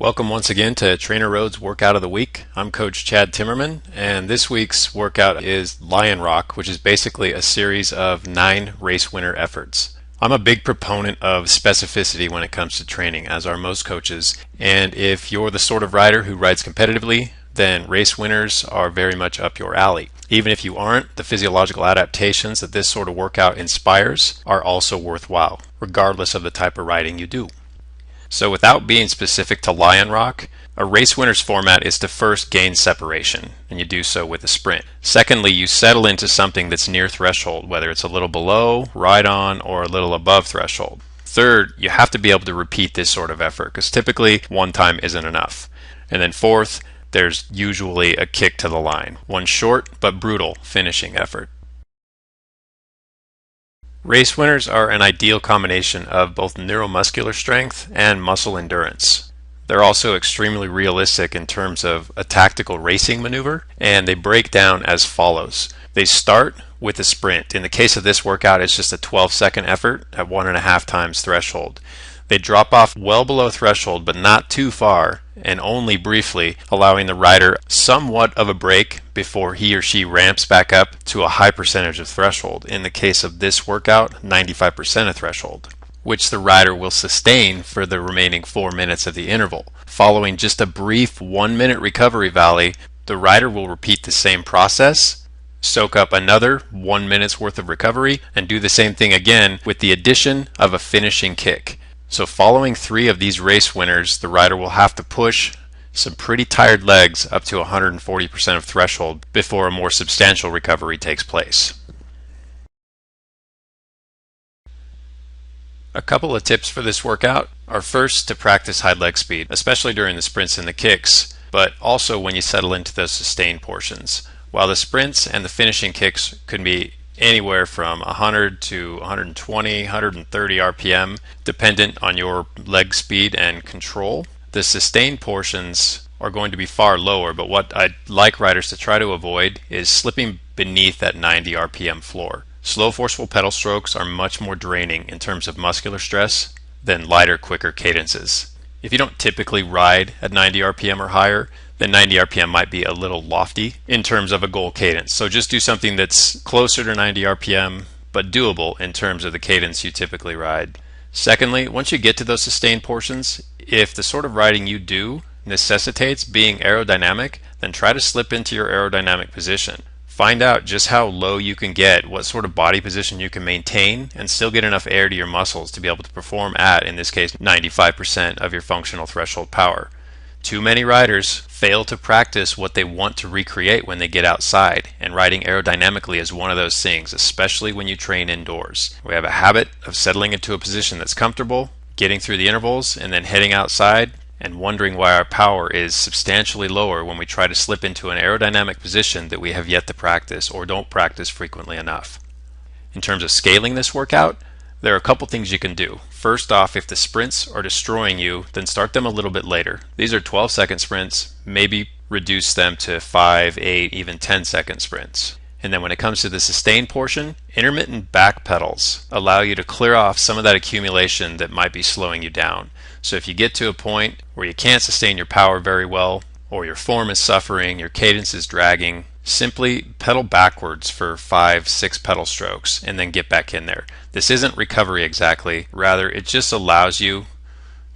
Welcome once again to TrainerRoad's Workout of the Week. I'm Coach Chad Timmerman, and this week's workout is Lion Rock, which is basically a series of 9 race winner efforts. I'm a big proponent of specificity when it comes to training, as are most coaches, and if you're the sort of rider who rides competitively, then race winners are very much up your alley. Even if you aren't, the physiological adaptations that this sort of workout inspires are also worthwhile, regardless of the type of riding you do. So without being specific to Lion Rock, a race winner's format is to first gain separation, and you do so with a sprint. Secondly, you settle into something that's near threshold, whether it's a little below, right on, or a little above threshold. Third, you have to be able to repeat this sort of effort, because typically one time isn't enough. And then fourth, there's usually a kick to the line, one short but brutal finishing effort. Race winners are an ideal combination of both neuromuscular strength and muscle endurance. They're also extremely realistic in terms of a tactical racing maneuver, and they break down as follows. They start with a sprint. In the case of this workout, it's just a 12-second effort at 1.5 times threshold. They drop off well below threshold, but not too far, and only briefly, allowing the rider somewhat of a break before he or she ramps back up to a high percentage of threshold. In the case of this workout, 95% of threshold, which the rider will sustain for the remaining 4 minutes of the interval. Following just a brief 1-minute recovery valley, the rider will repeat the same process, soak up another 1 minute's worth of recovery, and do the same thing again with the addition of a finishing kick. So following 3 of these race winners, the rider will have to push some pretty tired legs up to 140% of threshold before a more substantial recovery takes place. A couple of tips for this workout are first to practice high leg speed, especially during the sprints and the kicks, but also when you settle into those sustained portions. While the sprints and the finishing kicks could be anywhere from 100 to 120, 130 RPM, dependent on your leg speed and control. The sustained portions are going to be far lower, but what I'd like riders to try to avoid is slipping beneath that 90 RPM floor. Slow, forceful pedal strokes are much more draining in terms of muscular stress than lighter, quicker cadences. If you don't typically ride at 90 RPM or higher, then 90 RPM might be a little lofty in terms of a goal cadence. So just do something that's closer to 90 RPM, but doable in terms of the cadence you typically ride. Secondly, once you get to those sustained portions, if the sort of riding you do necessitates being aerodynamic, then try to slip into your aerodynamic position. Find out just how low you can get, what sort of body position you can maintain, and still get enough air to your muscles to be able to perform at, in this case, 95% of your functional threshold power. Too many riders fail to practice what they want to recreate when they get outside, and riding aerodynamically is one of those things, especially when you train indoors. We have a habit of settling into a position that's comfortable, getting through the intervals, and then heading outside and wondering why our power is substantially lower when we try to slip into an aerodynamic position that we have yet to practice or don't practice frequently enough. In terms of scaling this workout, there are a couple things you can do. First off, if the sprints are destroying you, then start them a little bit later. These are 12-second sprints, maybe reduce them to 5, 8, even 10-second sprints. And then when it comes to the sustained portion, intermittent back pedals allow you to clear off some of that accumulation that might be slowing you down. So if you get to a point where you can't sustain your power very well, or your form is suffering, your cadence is dragging, simply pedal backwards for 5, 6 pedal strokes and then get back in there. This isn't recovery exactly, rather it just allows you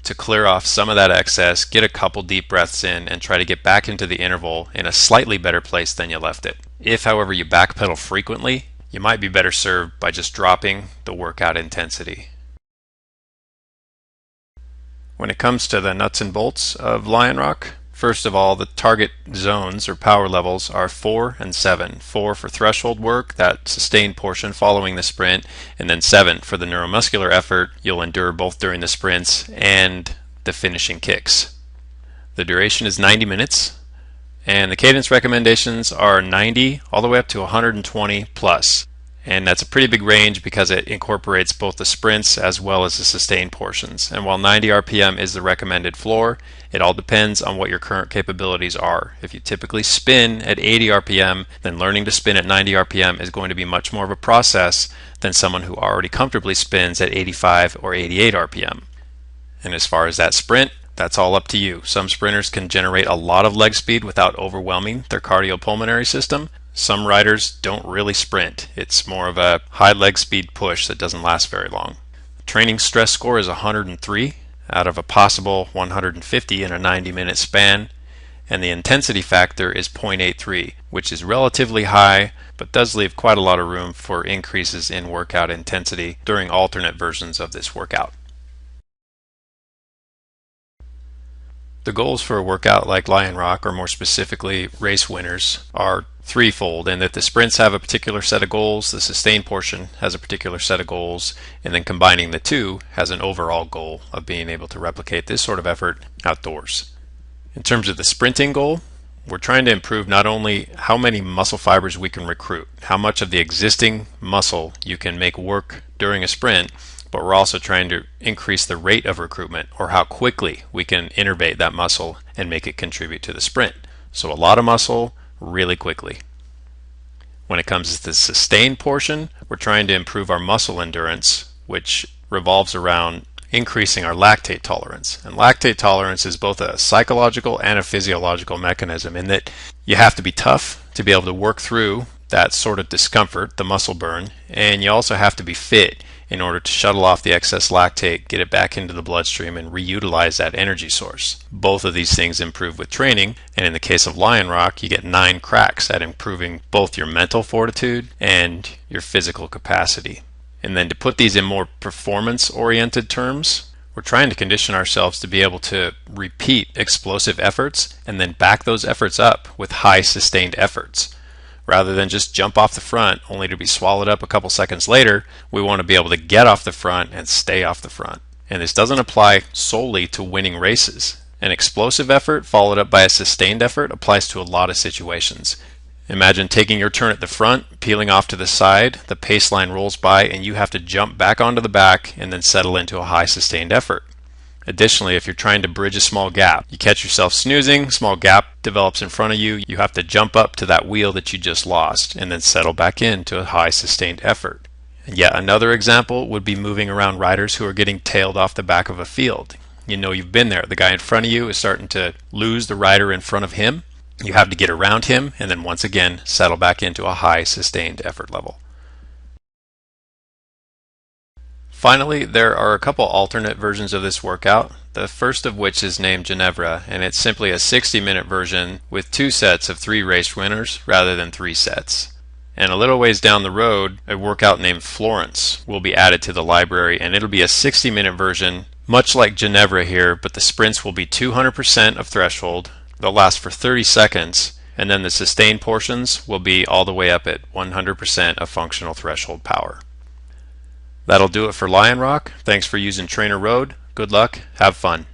to clear off some of that excess, get a couple deep breaths in, and try to get back into the interval in a slightly better place than you left it. If, however, you backpedal frequently, you might be better served by just dropping the workout intensity. When it comes to the nuts and bolts of Lion Rock, first of all, the target zones or power levels are 4 and 7. 4 for threshold work, that sustained portion following the sprint, and then 7 for the neuromuscular effort you'll endure both during the sprints and the finishing kicks. The duration is 90 minutes, and the cadence recommendations are 90 all the way up to 120 plus. And that's a pretty big range because it incorporates both the sprints as well as the sustained portions. And while 90 RPM is the recommended floor, it all depends on what your current capabilities are. If you typically spin at 80 RPM, then learning to spin at 90 RPM is going to be much more of a process than someone who already comfortably spins at 85 or 88 RPM. And as far as that sprint, That's all up to you. Some sprinters can generate a lot of leg speed without overwhelming their cardiopulmonary system. Some riders don't really sprint. It's more of a high leg speed push that doesn't last very long. Training stress score is 103 out of a possible 150 in a 90-minute span, and the intensity factor is 0.83, which is relatively high, but does leave quite a lot of room for increases in workout intensity during alternate versions of this workout. The goals for a workout like Lion Rock, or more specifically race winners, are threefold, in that the sprints have a particular set of goals, the sustain portion has a particular set of goals, and then combining the two has an overall goal of being able to replicate this sort of effort outdoors. In terms of the sprinting goal, we're trying to improve not only how many muscle fibers we can recruit, how much of the existing muscle you can make work during a sprint, but we're also trying to increase the rate of recruitment, or how quickly we can innervate that muscle and make it contribute to the sprint. So a lot of muscle really quickly. When it comes to the sustain portion, we're trying to improve our muscle endurance, which revolves around increasing our lactate tolerance. And lactate tolerance is both a psychological and a physiological mechanism, in that you have to be tough to be able to work through that sort of discomfort, the muscle burn, and you also have to be fit in order to shuttle off the excess lactate, get it back into the bloodstream, and reutilize that energy source. Both of these things improve with training, and in the case of Lion Rock, you get 9 cracks at improving both your mental fortitude and your physical capacity. And then to put these in more performance-oriented terms, we're trying to condition ourselves to be able to repeat explosive efforts and then back those efforts up with high sustained efforts. Rather than just jump off the front only to be swallowed up a couple seconds later, we want to be able to get off the front and stay off the front. And this doesn't apply solely to winning races. An explosive effort followed up by a sustained effort applies to a lot of situations. Imagine taking your turn at the front, peeling off to the side, the pace line rolls by, and you have to jump back onto the back and then settle into a high sustained effort. Additionally, if you're trying to bridge a small gap, you catch yourself snoozing, small gap develops in front of you, you have to jump up to that wheel that you just lost and then settle back into a high sustained effort. And yet another example would be moving around riders who are getting tailed off the back of a field. You know you've been there. The guy in front of you is starting to lose the rider in front of him. You have to get around him and then once again settle back into a high sustained effort level. Finally, there are a couple alternate versions of this workout, the first of which is named Ginevra, and it's simply a 60-minute version with 2 sets of 3 race winners rather than 3 sets. And a little ways down the road, a workout named Florence will be added to the library, and it'll be a 60-minute version, much like Ginevra here, but the sprints will be 200% of threshold, they'll last for 30 seconds, and then the sustained portions will be all the way up at 100% of functional threshold power. That'll do it for Lion Rock. Thanks for using TrainerRoad. Good luck. Have fun.